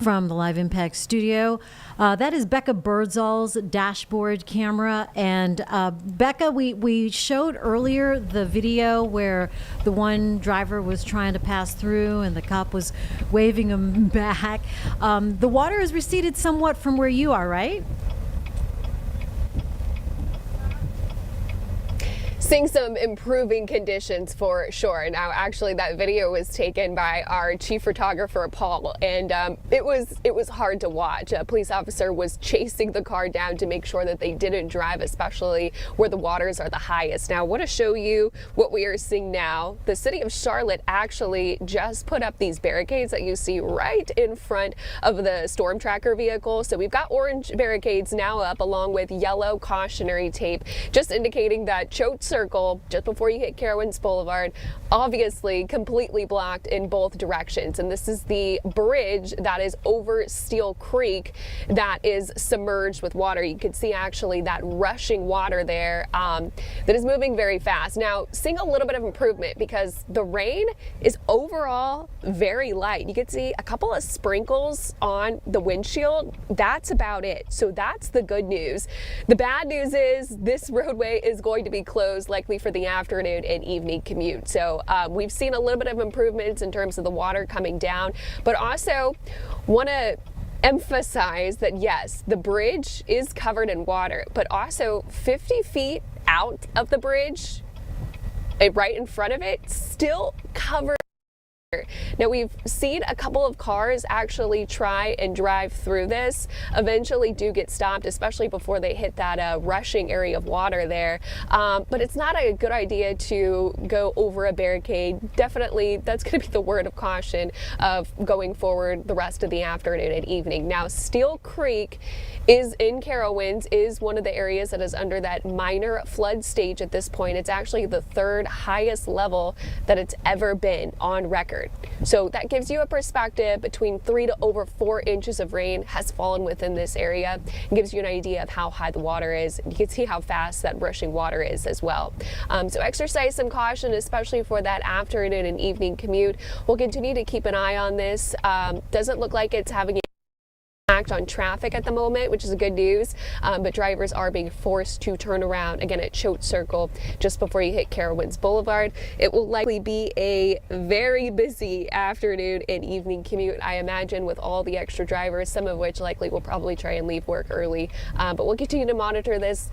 From the Live Impact studio. That is Becca Birdsall's dashboard camera. And Becca, we showed earlier the video where the one driver was trying to pass through and the cop was waving him back. The water has receded somewhat from where you are, right? Seeing some improving conditions for sure. Now, actually, that video was taken by our chief photographer, Paul, and it was hard to watch. A police officer was chasing the car down to make sure that they didn't drive, especially where the waters are the highest. Now, I want to show you what we are seeing now. The city of Charlotte actually just put up these barricades that you see right in front of the Storm Tracker vehicle. So we've got orange barricades now up along with yellow cautionary tape, just indicating that Choate Circle, just before you hit Carowinds Boulevard, obviously completely blocked in both directions. And this is the bridge that is over Steele Creek that is submerged with water. You can see actually that rushing water there that is moving very fast. Now, seeing a little bit of improvement because the rain is overall very light. You can see a couple of sprinkles on the windshield. That's about it. So that's the good news. The bad news is this roadway is going to be closed likely for the afternoon and evening commute. So we've seen a little bit of improvements in terms of the water coming down, but also want to emphasize that yes, the bridge is covered in water, but also 50 feet out of the bridge, right in front of it, still covered. Now, we've seen a couple of cars actually try and drive through this, eventually do get stopped, especially before they hit that rushing area of water there. But it's not a good idea to go over a barricade. Definitely, that's going to be the word of caution of going forward the rest of the afternoon and evening. Now, Steele Creek is in Carowinds, is one of the areas that is under that minor flood stage at this point. It's actually the third highest level that it's ever been on record. So that gives you a perspective. Between 3 to over 4 inches of rain has fallen within this area. It gives you an idea of how high the water is. And you can see how fast that rushing water is as well. So exercise some caution, especially for that afternoon and evening commute. We'll continue to keep an eye on this. Doesn't look like it's having on traffic at the moment, which is a good news, but drivers are being forced to turn around again at Choate Circle just before you hit Carowinds Boulevard. It will likely be a very busy afternoon and evening commute, I imagine, with all the extra drivers, some of which likely will probably try and leave work early, but we'll continue to monitor this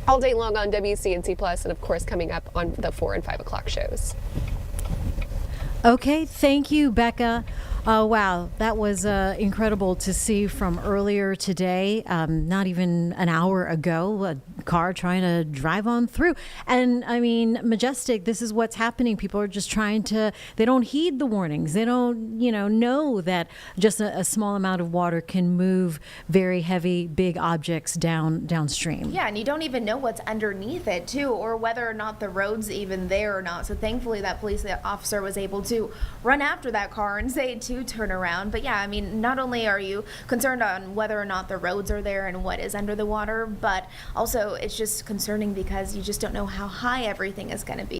all day long on WCNC Plus, and of course coming up on the 4 and 5 o'clock shows. Okay, thank you, Becca. Wow, that was incredible to see from earlier today, not even an hour ago, a car trying to drive on through. And I mean, Majestic, this is what's happening. People are just trying to, they don't heed the warnings. They don't, know that just a small amount of water can move very heavy, big objects downstream. Yeah, and you don't even know what's underneath it too, or whether or not the road's even there or not. So thankfully that police officer was able to run after that car and say to turn around. But yeah, I mean, not only are you concerned on whether or not the roads are there and what is under the water, but also it's just concerning because you just don't know how high everything is going to be.